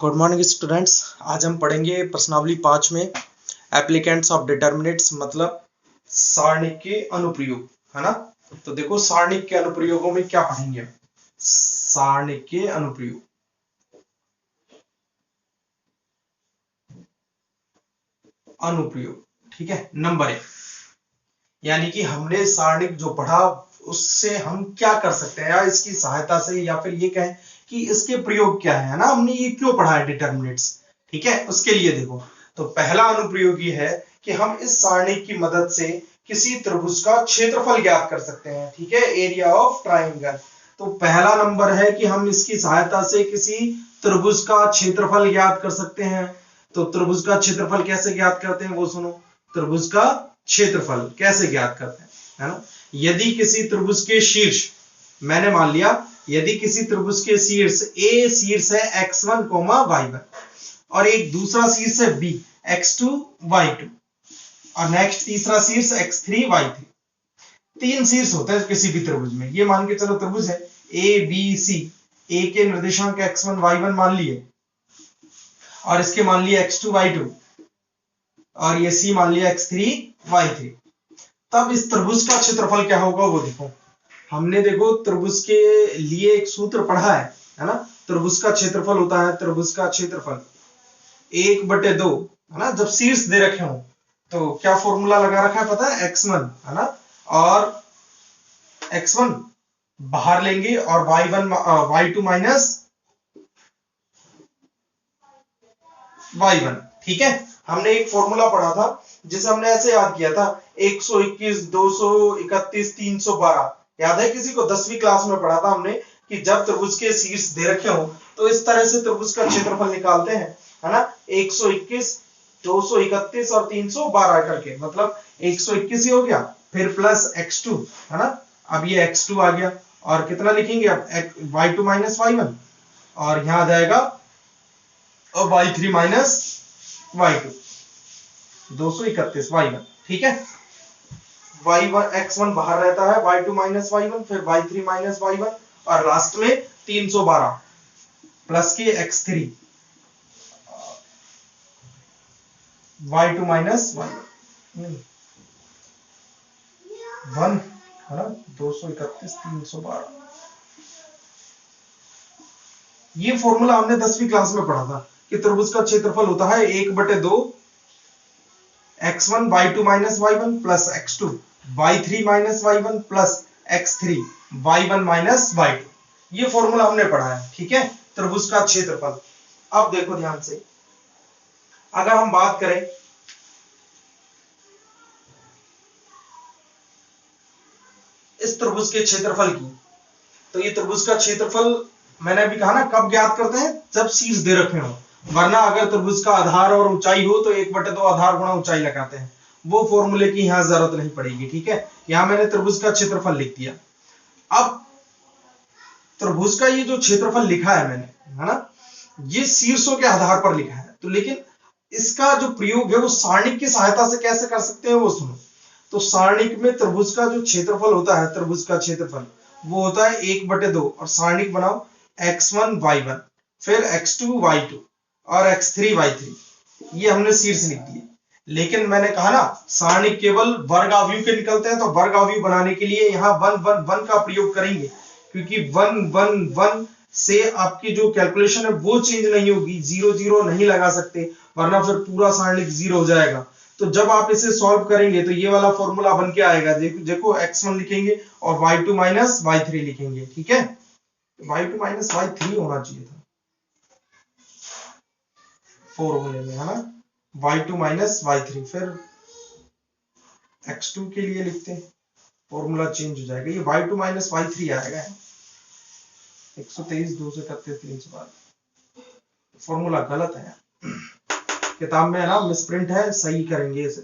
Good morning students. आज हम पढ़ेंगे प्रश्नावली 5 में एप्लीकेंट्स ऑफ डिटर्मिनेट्स, मतलब सारणिक के अनुप्रयोग, है ना। तो देखो सारणिक के अनुप्रयोगों में क्या पढ़ेंगे हम। सारणिक के अनुप्रयोग, ठीक है। नंबर 1, यानी कि हमने सारणिक जो पढ़ा उससे हम क्या कर सकते हैं, या इसकी सहायता से, या फिर ये कहें कि इसके प्रयोग क्या है ना, हमने ये क्यों पढ़ा है डिटर्मिनेट्स, ठीक है। उसके लिए देखो, तो पहला अनुप्रयोग ये है कि हम इस सारणिक की मदद से किसी त्रिभुज का क्षेत्रफल ज्ञात कर सकते हैं, ठीक है, एरिया ऑफ ट्राइंगल। तो पहला नंबर है कि हम इसकी सहायता से किसी त्रिभुज का क्षेत्रफल ज्ञात कर सकते हैं। तो त्रिभुज का क्षेत्रफल कैसे ज्ञात करते हैं वो सुनो। त्रिभुज का क्षेत्रफल कैसे ज्ञात करते हैं, है ना। यदि किसी त्रिभुज के शीर्ष, मैंने मान लिया यदि किसी त्रिभुज के शीर्ष ए शीर्ष है x1, y1 और एक दूसरा शीर्ष है b x2, y2 और नेक्स्ट तीसरा शीर्ष x3, y3। तीन शीर्ष होते हैं किसी भी त्रिभुज में। ये मान के चलो त्रिभुज है ए बी सी, ए के निर्देशांक x1, y1 मान लिए और इसके मान लिए x2, y2 और ये सी मान लिया x3, y3। तब इस त्रिभुज का क्षेत्रफल क्या होगा वो देखो। हमने देखो त्रिभुज के लिए एक सूत्र पढ़ा है ना। त्रिभुज का क्षेत्रफल होता है, त्रिभुज का क्षेत्रफल 1/2, है ना। जब शीर्ष दे रखे हो तो क्या फॉर्मूला लगा रखा है पता है, x1, है ना, और x1 बाहर लेंगे और y2 माइनस y1, ठीक है। हमने एक फॉर्मूला पढ़ा था जिसे हमने ऐसे याद किया था 121, 231, 312। याद है किसी को? 10वीं क्लास में पढ़ा था हमने कि जब त्रिभुज के शीर्ष दे रखे हो तो इस तरह से त्रिभुज का क्षेत्रफल निकालते हैं, है ना। 121, 231 और 312 करके, मतलब 121 ही हो गया, फिर प्लस x2, है ना। अब ये x2 आ गया और कितना लिखेंगे अब, y2 माइनस y1 और यहां आ जाएगा और y3 माइनस y2, 231 y1, ठीक है। y1 x1 बाहर रहता है, y2 माइनस y1, फिर y3 माइनस y1 और लास्ट में 312 प्लस के x3, y2 माइनस y1 1, है ना, 231, 312। ये फॉर्मूला हमने 10वीं क्लास में पढ़ा था कि त्रिभुज का क्षेत्रफल होता है 1/2 x1 y2 minus y1 plus x2 y3 minus y1 plus x3 y1 minus y2। ये फॉर्मूला हमने पढ़ा है, ठीक है, त्रिभुज का क्षेत्रफल। अब देखो ध्यान से, अगर हम बात करें इस त्रिभुज के क्षेत्रफल की, तो ये त्रिभुज का क्षेत्रफल मैंने अभी कहा ना, कब ज्ञात करते हैं, जब शीर्ष दे रखे हो। वरना अगर त्रिभुज का आधार और ऊंचाई हो तो 1/2 आधार गुणा ऊंचाई लगाते हैं, वो फॉर्मूले की यहां जरूरत नहीं पड़ेगी, ठीक है। यहां मैंने त्रिभुज का क्षेत्रफल लिख दिया। अब त्रिभुज का ये जो क्षेत्रफल लिखा है मैंने, है ना, ये शीर्षों के आधार पर लिखा है, तो लेकिन इसका जो प्रयोग है वो सारणिक की सहायता से कैसे कर सकते हैं वो सुनो। तो सारणिक में त्रिभुज का जो क्षेत्रफल होता है, त्रिभुज का क्षेत्रफल वो होता है 1/2 और सारणिक बनाओ x1 y1 फिर x2 y2 और x3 y3। ये हमने शीर्ष लिख दिए। लेकिन मैंने कहा ना सारणिक केवल वर्गावयव के निकलते हैं, तो वर्गावयव बनाने के लिए यहाँ 1 1 1 का प्रयोग करेंगे, क्योंकि 1 1 1 से आपकी जो कैलकुलेशन है वो चेंज नहीं होगी, 0 0 नहीं लगा सकते, वरना फिर पूरा सारणिक 0 हो जाएगा। तो जब आप इसे सॉल्व करेंगे तो ये वाला फॉर्मूला बन के आएगा। देखो x1 लिखेंगे और y2 माइनस y3 लिखेंगे, ठीक है। y2 माइनस y3 होना चाहिए था फॉर्मूले में, है ना, y2 माइनस y3, फिर x2 के लिए लिखते हैं, फॉर्मूला चेंज हो जाएगा, ये y2 माइनस y3 आएगा। 123, 231, 312 फॉर्मूला गलत है किताब में, है ना, मिसप्रिंट है, सही करेंगे इसे।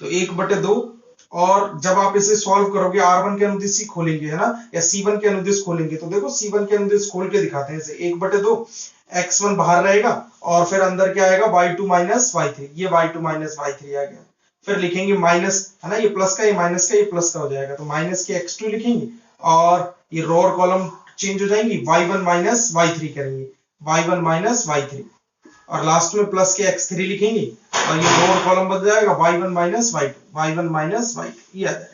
तो 1/2 और जब आप इसे सॉल्व करोगे R1 के अनुदिश ही खोलेंगे, है ना, या C1 के अनुदिश खोलेंगे, तो देखो C1 के अनुदिश खोल के दिखाते हैं इसे। 1/2 x1 बाहर रहेगा और फिर अंदर क्या आएगा, y2 माइनस y3, ये y2 माइनस y3 आ गया। फिर लिखेंगे माइनस, है ना, ये प्लस का, ये माइनस का, ये प्लस का हो जाएगा, तो माइनस के x2 लिखेंगे और ये रो और कॉलम चेंज हो जाएंगी, y1 माइनस y3 करेंगे, y1 माइनस y3, और लास्ट में प्लस के x3 लिखेंगे और ये लोअर कॉलम बन जाएगा y1 minus y2, y1 minus y2, ये आ जाएगा।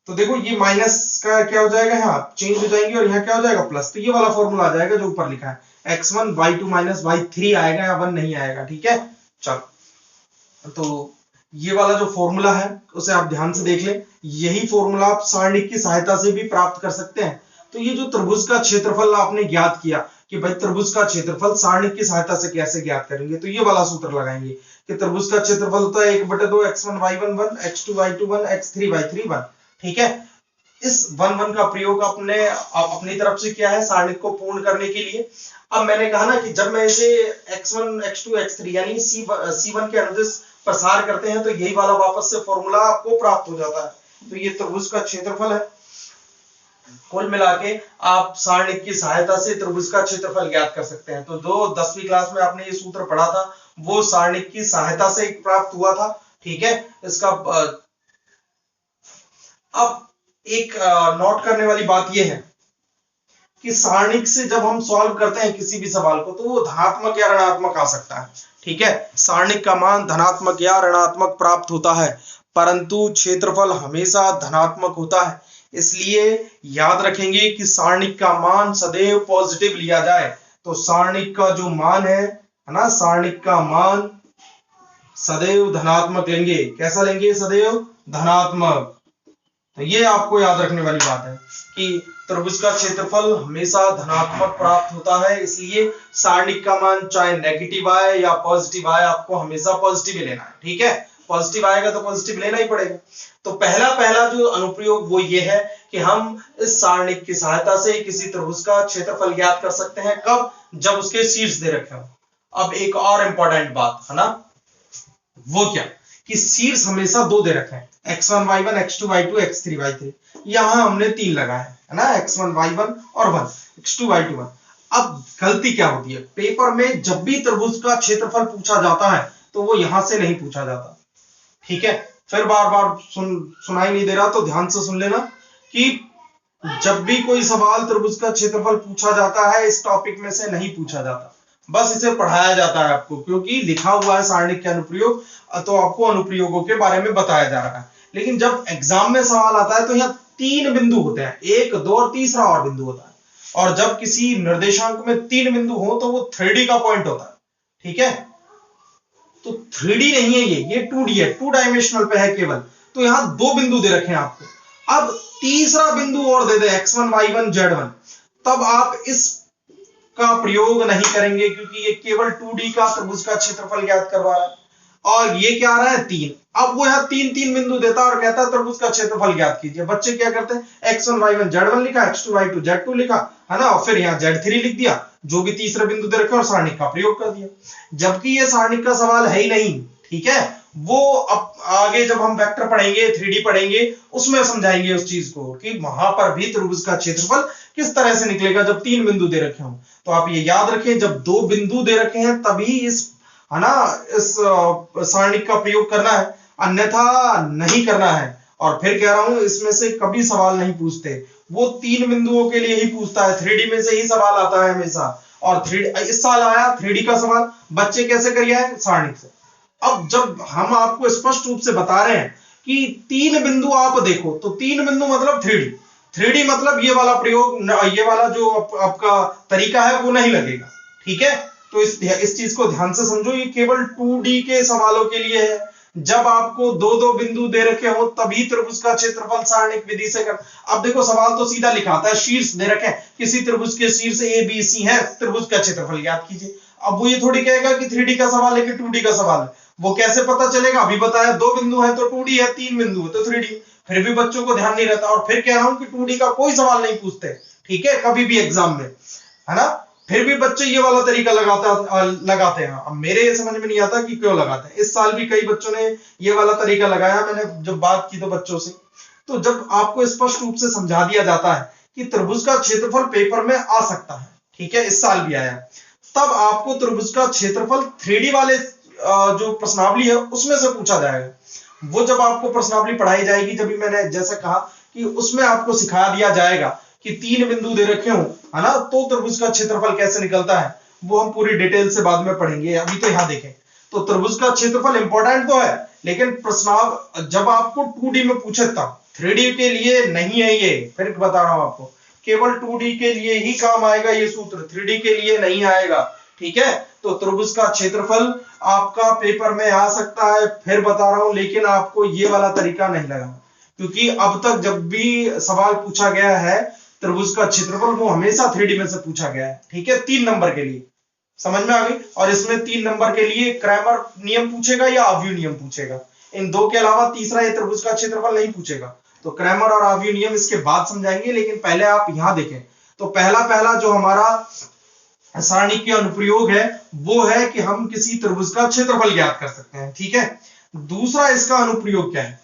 तो देखो ये माइनस का क्या हो जाएगा, यहाँ चेंज हो जाएंगे और यहाँ क्या हो जाएगा प्लस, तो ये वाला फॉर्मूला आ जाएगा जो ऊपर लिखा है x1 y2 माइनस y3 आएगा या 1 नहीं आएगा। ठीक है, चलो तो ये वाला जो फॉर्मूला है उसे आप ध्यान से देख लें। यही फॉर्मूला आप सारणिक की सहायता से भी प्राप्त कर सकते हैं। तो ये जो त्रिभुज का क्षेत्रफल आपने ज्ञात किया कि भाई त्रिभुज का क्षेत्रफल सारणिक की सहायता से कैसे ज्ञात करेंगे, तो ये वाला सूत्र लगाएंगे कि त्रिभुज का क्षेत्रफल होता है 1/2 x1 y1 1 x2 y2 1 x3 y3 1। ठीक है, इस 1 का प्रयोग आपने अपनी तरफ से किया है सारणिक को पूर्ण करने के लिए। अब मैंने कहा ना कि जब मैं इसे x1 x2 x3 यानी C1 के अनुदिश प्रसार करते हैं तो यही वाला वापस से फॉर्मूला आपको प्राप्त हो जाता है। तो ये त्रिभुज का क्षेत्रफल है। कुल मिला के आप सारणिक की सहायता से त्रिभुज का क्षेत्रफल ज्ञात कर सकते हैं। तो जो 10वीं क्लास में आपने ये सूत्र पढ़ा था वो सारणिक की सहायता से प्राप्त हुआ था। ठीक है, इसका अब एक नोट करने वाली बात यह है कि सारणिक से जब हम सॉल्व करते हैं किसी भी सवाल को तो वो धनात्मक या ऋणात्मक आ सकता है। ठीक है, सारणिक का मान धनात्मक या ऋणात्मक प्राप्त होता है, परंतु क्षेत्रफल हमेशा धनात्मक होता है। इसलिए याद रखेंगे कि सारणिक का मान सदैव पॉजिटिव लिया जाए। तो सारणिक का जो मान है ना, सारणिक का मान सदैव धनात्मक लेंगे। कैसा लेंगे? सदैव धनात्मक। तो ये आपको याद रखने वाली बात है कि त्रिभुज का क्षेत्रफल हमेशा धनात्मक प्राप्त होता है। इसलिए सारणिक का मान चाहे नेगेटिव आए या पॉजिटिव आए, आपको हमेशा पॉजिटिव ही लेना है। ठीक है, पॉजिटिव आएगा तो पॉजिटिव लेना ही पड़ेगा। तो पहला जो अनुप्रयोग वो ये है कि हम इस सारणिक की सहायता से किसी त्रिभुज का क्षेत्रफल ज्ञात कर सकते हैं। कब? जब उसके शीर्ष दे रखे हो। अब एक और इंपॉर्टेंट बात है ना, वो क्या कि शीर्ष हमेशा 2 दे रखे हैं, x1 y1 x2 y2 x3 y3। यहां हमने 3 लगाए है ना, x1 y1 और 1 x2 y2 1। अब गलती क्या होती है, पेपर में जब भी त्रिभुज का क्षेत्रफल पूछा जाता है तो वो यहां से नहीं पूछा जाता। ठीक है, फिर बार बार सुनाई नहीं दे रहा तो ध्यान से सुन लेना कि जब भी कोई सवाल त्रिभुज का क्षेत्रफल पूछा जाता है इस टॉपिक में से नहीं पूछा जाता, बस इसे पढ़ाया जाता है आपको, क्योंकि लिखा हुआ है सारणिक के अनुप्रयोग, तो आपको अनुप्रयोगों के बारे में बताया जा रहा है। लेकिन जब एग्जाम में सवाल आता है तो यहाँ 3 बिंदु होते हैं, 1, 2 और तीसरा और बिंदु होता है। और जब किसी निर्देशांक में 3 बिंदु हो तो वो 3D का पॉइंट होता है। ठीक है, तो 3D नहीं है ये 2D है, 2 डायमेंशनल पे है केवल। तो यहाँ 2 बिंदु दे रखे हैं आपको। अब तीसरा बिंदु और दे दे x1 y1 z1, तब आप इस का प्रयोग नहीं करेंगे क्योंकि ये केवल 2D का त्रिभुज का क्षेत्रफल ज्ञात करवा रहा है। और ये क्या आ रहा है? 3। अब वो यहाँ 3 बिंदु देता है और कहता है त्रिभुज का क्षेत्रफल ज्ञात कीजिए। बच्चे क्या करते हैं, x1 y1 z1 लिखा, x2 y2 z2 लिखा, है ना, और फिर यहाँ z3 लिख दिया, जो भी तीसरा बिंदु दे रखा और सारणिक का प्रयोग कर दिया, जबकि ये सारणिक का सवाल है ही नहीं। ठीक है, वो अब आगे जब हम वेक्टर पढ़ेंगे, 3D पढ़ेंगे, उसमें समझाएंगे उस चीज को कि वहां पर भी त्रिभुज का क्षेत्रफल किस तरह से निकलेगा जब 3 बिंदु दे रखे हों। तो आप ये याद रखें, जब 2 बिंदु दे रखे हैं तभी इस है ना इस सारणिक का प्रयोग करना है, अन्यथा नहीं करना है। और फिर कह रहा हूं इसमें से कभी सवाल नहीं पूछते, वो 3 बिंदुओं के लिए ही पूछता है, 3D में से ही सवाल आता है हमेशा। और 3D इस साल आया 3D का सवाल, बच्चे कैसे करिए है? सारणिक से। अब जब हम आपको स्पष्ट रूप से बता रहे हैं कि 3 बिंदु आप देखो, तो 3 बिंदु मतलब 3D मतलब ये वाला प्रयोग, ये वाला जो आपका तरीका है वो नहीं लगेगा। ठीक है, तो इस चीज को ध्यान से समझो, ये केवल 2D के सवालों के लिए है। जब आपको 2 बिंदु दे रखे हो तभी त्रिभुज का क्षेत्रफल सारणिक विधि से कर। अब देखो सवाल तो सीधा लिखाता है, शीर्ष दे रखे हैं, किसी त्रिभुज के शीर्ष ABC है, त्रिभुज का क्षेत्रफल ज्ञात कीजिए। अब वो ये थोड़ी कहेगा कि 3D का सवाल है कि 2D का सवाल है, वो कैसे पता चलेगा? अभी बताया 2 बिंदु है तो 2D है, 3 बिंदु है तो 3D। फिर भी बच्चों को ध्यान नहीं रहता। और फिर कह रहा हूं कि 2D का कोई सवाल नहीं पूछते, ठीक है, कभी भी एग्जाम में, है ना, फिर भी बच्चे ये वाला तरीका लगाते हैं। अब मेरे ये समझ में नहीं आता कि क्यों लगाते हैं। इस साल भी कई बच्चों ने ये वाला तरीका लगाया, मैंने जब बात की तो बच्चों से, तो जब आपको स्पष्ट रूप से समझा दिया जाता है कि त्रिभुज का क्षेत्रफल पेपर में आ सकता है, ठीक है, इस साल भी आया, तब आपको त्रिभुज का क्षेत्रफल 3D वाले जो प्रश्नावली है उसमें से पूछा जाएगा। वो जब आपको प्रश्नावली पढ़ाई जाएगी, जब भी मैंने जैसे कहा कि उसमें आपको सिखा दिया जाएगा कि 3 बिंदु दे रखे हो है ना, तो त्रिभुज का क्षेत्रफल कैसे निकलता है वो हम पूरी डिटेल से बाद में पढ़ेंगे। अभी तो यहां देखें, तो त्रिभुज का क्षेत्रफल इंपॉर्टेंट तो है, लेकिन प्रश्नाव जब आपको 2D में पूछे तब, 3D के लिए नहीं है ये, फिर बता रहा हूं आपको, केवल 2D के लिए ही काम आएगा ये सूत्र, 3D के लिए नहीं आएगा, ठीक है। तो त्रिभुज का क्षेत्रफल आपका पेपर में आ सकता है, फिर बता रहा हूं, लेकिन आपको ये वाला तरीका नहीं लगाना, क्योंकि अब तक जब भी सवाल पूछा गया है त्रिभुज का क्षेत्रफल वो हमेशा 3D में से पूछा गया है, ठीक है, 3 नंबर के लिए, समझ में आ गई। और इसमें 3 नंबर के लिए क्रैमर नियम पूछेगा या आव्यूह नियम पूछेगा, इन दो के अलावा तीसरा ये त्रिभुज का क्षेत्रफल नहीं पूछेगा। तो क्रैमर और आव्यूह नियम इसके बाद समझाएंगे, लेकिन पहले आप यहां देखें। तो पहला जो हमारा सारणी के अनुप्रयोग है वो है कि हम किसी त्रिभुज का क्षेत्रफल ज्ञात कर सकते हैं, ठीक है। दूसरा इसका अनुप्रयोग क्या है,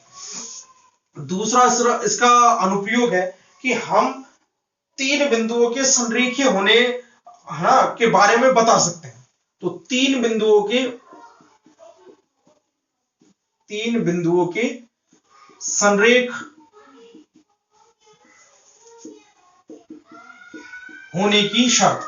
दूसरा इसका अनुप्रयोग है कि हम 3 बिंदुओं के संरेखीय होने के बारे में बता सकते हैं। तो 3 बिंदुओं के संरेख होने की शर्त,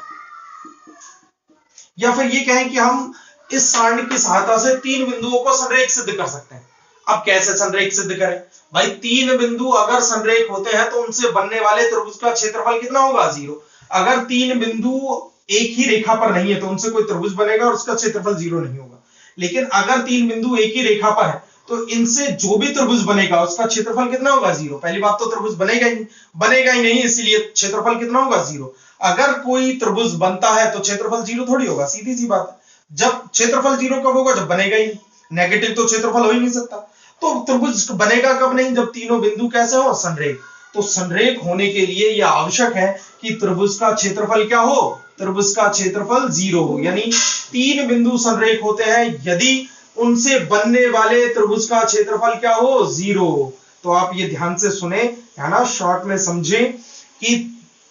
या फिर ये कहें कि हम इस सारणी की सहायता से 3 बिंदुओं को संरेख सिद्ध कर सकते हैं। अब कैसे संरेख सिद्ध करें भाई, 3 बिंदु अगर संरेख होते हैं तो उनसे बनने वाले त्रिभुज का क्षेत्रफल कितना होगा, 0। अगर 3 बिंदु एक ही रेखा पर नहीं है तो उनसे कोई त्रिभुज बनेगा और उसका क्षेत्रफल 0 नहीं होगा। लेकिन अगर 3 बिंदु एक ही रेखा पर है तो इनसे जो भी त्रिभुज बनेगा उसका क्षेत्रफल कितना होगा, 0। पहली बात तो त्रिभुज बनेगा ही नहीं, इसलिए क्षेत्रफल कितना होगा, 0। अगर कोई त्रिभुज बनता है तो क्षेत्रफल 0 थोड़ी होगा, सीधी सी बात है। जब क्षेत्रफल 0 कब होगा, जब बनेगा ही नहीं, नेगेटिव तो क्षेत्रफल हो ही नहीं सकता। तो त्रिभुज बनेगा कब नहीं, जब तीनों बिंदु कैसे हो, संरेख। तो संरेख होने के लिए यह आवश्यक है कि त्रिभुज का क्षेत्रफल क्या हो, त्रिभुज का क्षेत्रफल 0 हो। यानी 3 बिंदु संरेख होते हैं यदि उनसे बनने वाले त्रिभुज का क्षेत्रफल क्या हो, 0। तो आप ये ध्यान से सुने, है ना, शॉर्ट में समझें कि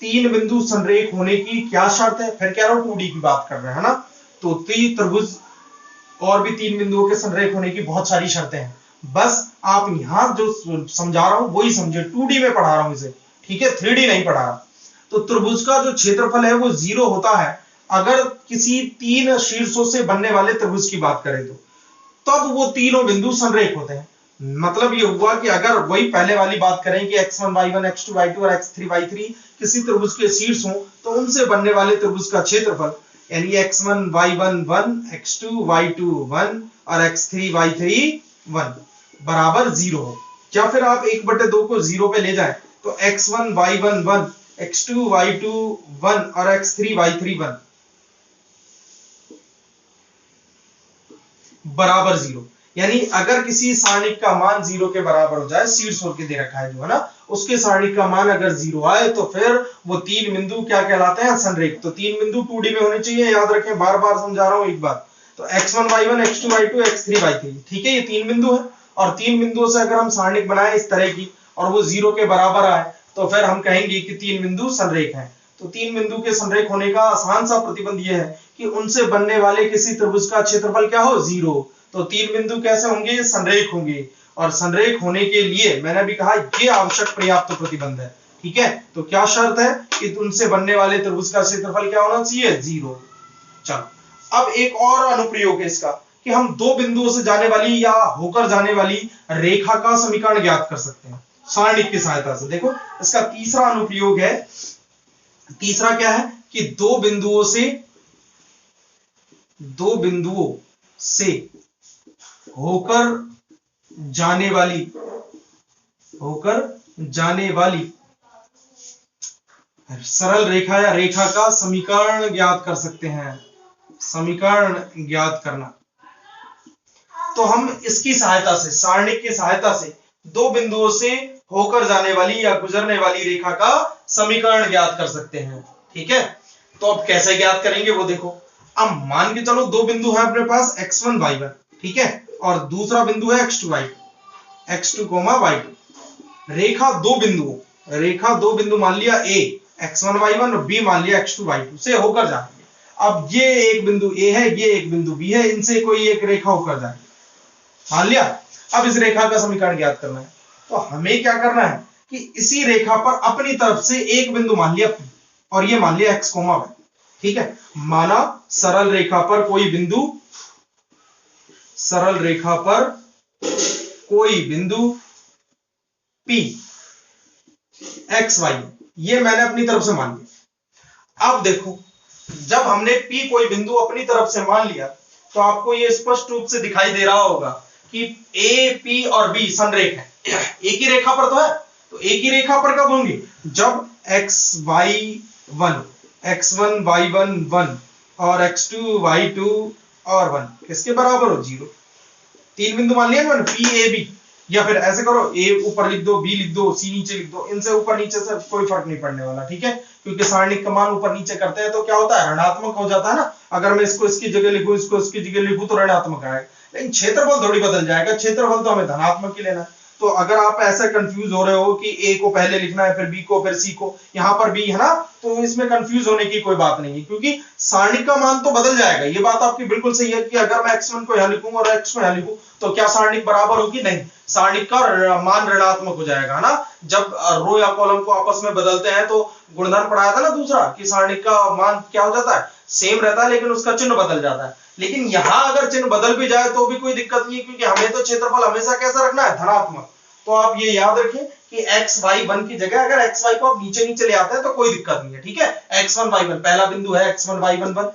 3 बिंदु संरेख होने की क्या शर्त है। फिर कह रहा हूं 2D की बात कर रहे हैं ना, तो त्रिभुज और भी 3 बिंदुओं के संरेख होने की बहुत सारी शर्तें हैं। बस आप यहां जो समझा रहा हूं वही समझे, 2D में पढ़ा रहा हूं इसे, ठीक है, 3D नहीं पढ़ा रहा। तो त्रिभुज का जो क्षेत्रफल है वो 0 होता है अगर किसी 3 शीर्षों से बनने वाले त्रिभुज की बात करें तो, तब वो तीनों बिंदु संरेख होते हैं। मतलब ये हुआ कि अगर वही पहले वाली बात करें कि x1 y1 x2 y2 और x3 y3 किसी त्रिभुज के शीर्ष हो तो उनसे बनने वाले त्रिभुज का क्षेत्रफल यानी x1 y1 1 x2 y2 1 और x3 y3 1 बराबर 0 हो। या फिर आप 1/2 को 0 पे ले जाएं तो x1 y1 1 x2 y2 1 और x3 y3 1 बराबर 0। यानी अगर किसी सारणिक का मान 0 के बराबर हो जाए, शीर्ष होकर दे रखा है जो है ना, उसके सारणिक का मान अगर 0 आए तो फिर वो 3 बिंदु क्या कहलाते हैं, संरेख। तो 3 बिंदु 2D में होने चाहिए, याद रखें, बार बार समझा रहा हूं एक बात। तो x1 y1 x2 y2 x3 y3, ठीक है, ये 3 बिंदु है। और 3 बिंदुओं से अगर हम सारणिक बनाए इस तरह की और वो 0 के बराबर आए तो फिर हम कहेंगे कि 3 बिंदु संरेख है। तो 3 बिंदु के संरेख होने का आसान सा प्रतिबंध यह है कि उनसे बनने वाले किसी त्रिभुज का क्षेत्रफल क्या हो, 0। तो 3 बिंदु कैसे होंगे, संरेख होंगे। और संरेख होने के लिए मैंने भी कहा ये आवश्यक पर्याप्त प्रतिबंध है, ठीक है। तो क्या शर्त है कि उनसे बनने वाले त्रिभुज का क्षेत्रफल क्या होना चाहिए, 0। चलो अब एक और अनुप्रयोग है इसका कि हम 2 बिंदुओं से जाने वाली या होकर जाने वाली रेखा का समीकरण ज्ञात कर सकते हैं सारणिक की सहायता से। देखो इसका तीसरा अनुप्रयोग है, तीसरा क्या है कि 2 बिंदुओं से होकर जाने वाली सरल रेखा या रेखा का समीकरण ज्ञात कर सकते हैं। समीकरण ज्ञात करना, तो हम इसकी सहायता से, सारणिक की सहायता से 2 बिंदुओं से होकर जाने वाली या गुजरने वाली रेखा का समीकरण ज्ञात कर सकते हैं, ठीक है। तो अब कैसे ज्ञात करेंगे वो देखो। अब मान के चलो 2 बिंदु है अपने पास x1 y1, ठीक है, और दूसरा बिंदु है x2 y2, x2 y2। रेखा 2 बिंदु मान लिया a x1 y1 और b मान लिया x2 y2 से होकर जाएंगे। अब ये एक बिंदु a है, ये एक बिंदु b है, इनसे कोई एक रेखा होकर जाएगी, मान लिया। अब इस रेखा का समीकरण ज्ञात करना है, तो हमें क्या करना है कि इसी रेखा पर अपनी तरफ से एक बिंदु मान लिया p, और ये मान लिया x कोमा y। ठीक है, माना सरल रेखा पर कोई बिंदु, सरल रेखा पर कोई बिंदु P x y, ये मैंने अपनी तरफ से मान लिया। अब देखो, जब हमने P कोई बिंदु अपनी तरफ से मान लिया तो आपको ये स्पष्ट रूप से दिखाई दे रहा होगा कि A, P और B संरेख है, एक ही रेखा पर तो है। तो एक ही रेखा पर कब होंगी? जब x1 y1 1 और x2 y2 और 1 किसके बराबर हो? 0। तीन बिंदु मान लिया मैंने, P A B, या फिर ऐसे करो, A ऊपर लिख दो, B लिख दो, C नीचे लिख दो। इनसे ऊपर नीचे से कोई फर्क नहीं पड़ने वाला, ठीक है, क्योंकि सारणिक का मान ऊपर नीचे करते हैं तो क्या होता है? ऋणात्मक हो जाता है ना। अगर मैं इसको इसकी जगह लिखूं, इसको इसकी जगह लिखूं तो ऋणात्मक आएगा, लेकिन क्षेत्रफल थोड़ी बदल जाएगा, क्षेत्रफल तो हमें धनात्मक ही लेना है। तो अगर आप ऐसा कंफ्यूज हो रहे हो कि ए को पहले लिखना है, फिर बी को, फिर सी को, यहाँ पर बी है ना, तो इसमें कंफ्यूज होने की कोई बात नहीं है, क्योंकि सारणिक का मान तो बदल जाएगा। ये बात आपकी बिल्कुल सही है कि अगर मैं x1 को यहाँ लिखूं और x को यहाँ लिखूं तो क्या सारणिक बराबर होगी? नहीं, सारणिक का मान ऋणात्मक हो जाएगा, है ना। जब रो या कॉलम को आपस में बदलते हैं तो गुणधर्म पढ़ाया था ना दूसरा, कि सारणिक का मान क्या हो जाता है? सेम रहता है, लेकिन उसका चिन्ह बदल जाता है। लेकिन यहां अगर चिन्ह बदल भी जाए तो भी कोई दिक्कत नहीं है, क्योंकि हमें तो क्षेत्रफल हमेशा कैसा रखना है? धनात्मक। तो आप ये याद रखें कि x y1 की जगह अगर xy को आप नीचे नीचे ले आते हैं तो कोई दिक्कत नहीं है, ठीक है। x1 y1 पहला बिंदु है, x1 y1 1,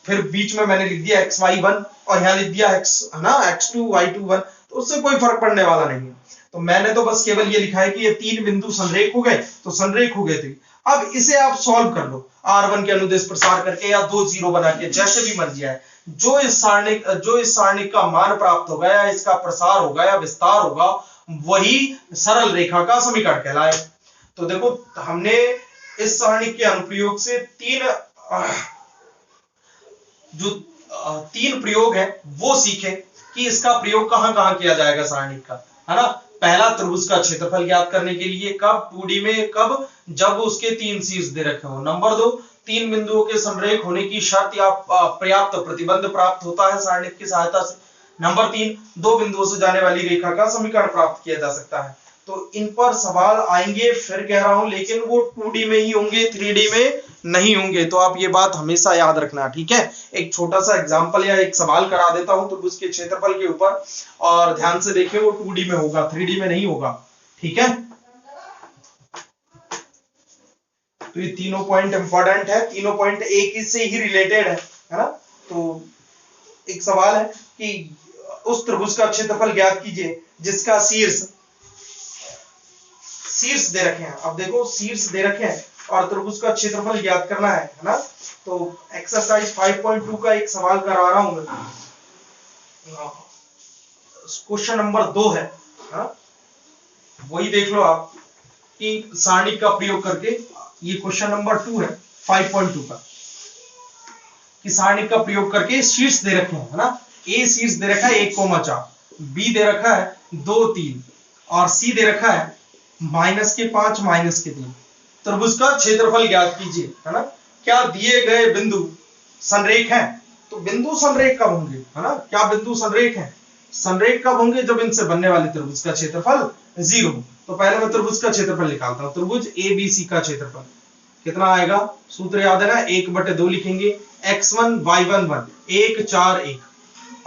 फिर बीच में मैंने लिख दिया xy1 और यहाँ लिख दिया x, है ना, x2 y2 1, तो उससे कोई फर्क पड़ने वाला नहीं है। तो मैंने तो बस केवल ये लिखा है कि ये तीन बिंदु संरेख हो गए, तो संरेख हो गए थे। अब इसे आप सॉल्व कर लो r1 के अनुदिश प्रसार करके या 2 0 बना के, जैसे भी मर्जी आए। जो इस सारणिक का मान प्राप्त होगा या इसका प्रसार होगा या विस्तार होगा, वही सरल रेखा का समीकरण कहलाएगा। तो देखो, हमने इस सारणिक के अनुप्रयोग से तीन प्रयोग है वो सीखे कि इसका प्रयोग कहां कहां किया जाएगा सारणिक का, है ना। पहला, त्रिभुज का क्षेत्रफल ज्ञात करने के लिए, कब? 2D में, कब? जब उसके तीन शीर्ष दे रखे हो। नंबर 2, तीन बिंदुओं के संरेख होने की शर्त या पर्याप्त प्रतिबंध प्राप्त होता है सारणिक की सहायता से। नंबर 3, दो बिंदुओं से जाने वाली रेखा का समीकरण प्राप्त किया जा सकता है। तो इन पर सवाल आएंगे, फिर कह रहा हूं, लेकिन वो 2D में ही होंगे, 3D में नहीं होंगे। तो आप ये बात हमेशा याद रखना, ठीक है। एक छोटा सा एग्जांपल या एक सवाल करा देता हूं तो उसके क्षेत्रफल के ऊपर, और ध्यान से देखिए, वो 2D में होगा, 3D में नहीं होगा, ठीक है। तो ये तीनों पॉइंट इंपॉर्टेंट है, तीनों पॉइंट एक ही से ही रिलेटेड है ना। तो एक सवाल है कि उस त्रिभुज का क्षेत्रफल ज्ञात कीजिए जिसका शीर्ष दे रखे हैं। अब देखो, शीर्ष दे रखे हैं और त्रिभुज का क्षेत्रफल ज्ञात करना है ना। तो एक्सरसाइज 5.2 का एक सवाल करा रहा हूं मैं, क्वेश्चन नंबर 2 है, वही देख लो आप कि सारणिक का प्रयोग करके, ये क्वेश्चन नंबर 2 है 5.2 का, कि सारणिक का प्रयोग करके शीर्ष दे रखे हैं, है ना। ए शीर्ष दे रखा है 1,4, बी दे रखा है 2 3 और सी दे रखा है -5 -3। त्रिभुज का क्षेत्रफल ज्ञात कीजिए, है ना। क्या दिए गए बिंदु संरेख हैं? तो बिंदु संरेख कब होंगे, है ना। क्या बिंदु संरेख हैं? संरेख कब होंगे? जब इनसे बनने वाले त्रिभुज का क्षेत्रफल 0। तो पहले मैं त्रिभुज का क्षेत्रफल निकालता हूं। त्रिभुज ABC का क्षेत्रफल कितना आएगा? सूत्र याद है ना, 1/2 लिखेंगे, x1 y1 1, 1 4 1,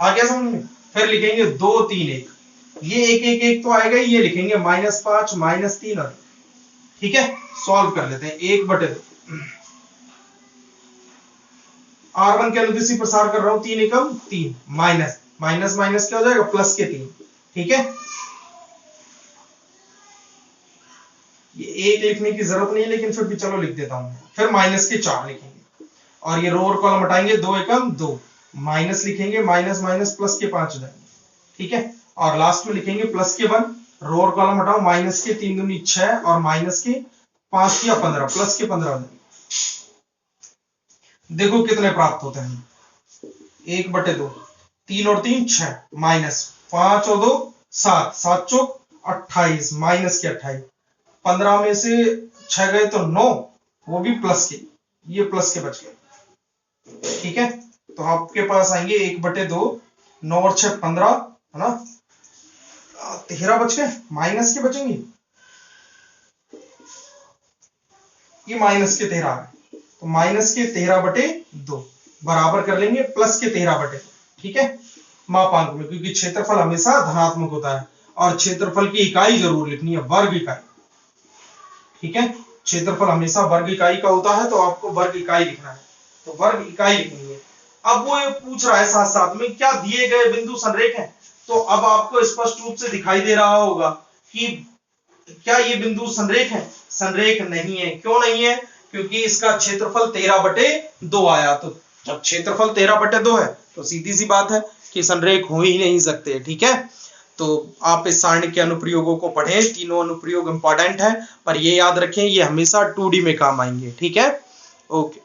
आ गया समझ में। फिर लिखेंगे 2 3 1, ये 1 1 1 तो आएगा, ये लिखेंगे -5 -3 और, ठीक है। सॉल्व कर लेते हैं, 1/2 r1 के अनुदिश प्रसार कर रहा हूं, 3 एकम 3, माइनस माइनस क्या हो जाएगा? प्लस के 3, ठीक है। ये 1 लिखने की जरूरत नहीं है, लेकिन फिर भी चलो लिख देता हूं। फिर -4 लिखेंगे और ये रो और कॉलम हटाएंगे, 2 एकम 2, माइनस लिखेंगे, माइनस माइनस प्लस के 5 हो जाएंगे, ठीक है। और लास्ट में लिखेंगे प्लस के 1, रो और कॉलम हटाओ, माइनस के 3 दूनी 6 और माइनस के 5 या 15, प्लस के 15 हो जाएंगे। देखो कितने प्राप्त होते हैं, 1/2, 3 और 3 6, -5 और 2 7, 7 चौक 28, माइनस के 28, 15 में से 6 गए तो 9, वो भी प्लस के, ये प्लस के बच गए, ठीक है। तो आपके पास आएंगे 1/2, 9 और 6 15, है ना, 13 बच गए, माइनस के बचेंगे, ये -13 है, तो माइनस के 13/2 बराबर कर लेंगे प्लस के 13/2, ठीक है, मापांक में, क्योंकि क्षेत्रफल हमेशा धनात्मक होता है और क्षेत्रफल की इकाई जरूर लिखनी है, वर्ग इकाई, ठीक है, क्षेत्रफल हमेशा वर्ग इकाई का होता है, तो आपको वर्ग इकाई लिखना है, तो वर्ग इकाई लिखेंगे। अब वो ये पूछ रहा है साथ साथ में क्या दिए गए बिंदु संरेख हैं, तो अब आपको स्पष्ट रूप से दिखाई दे रहा होगा कि क्या ये बिंदु संरेख है, संरेख नहीं है। क्यों नहीं है? क्योंकि इसका क्षेत्रफल 13/2 आया, तो जब क्षेत्रफल 13/2 है तो सीधी सी बात है कि संरेख हो ही नहीं सकते, ठीक है। तो आप इस सारणी के अनुप्रयोगों को पढ़ें, तीनों अनुप्रयोग इंपॉर्टेंट है, पर ये याद रखें ये हमेशा 2D में काम आएंगे, ठीक है। ओके।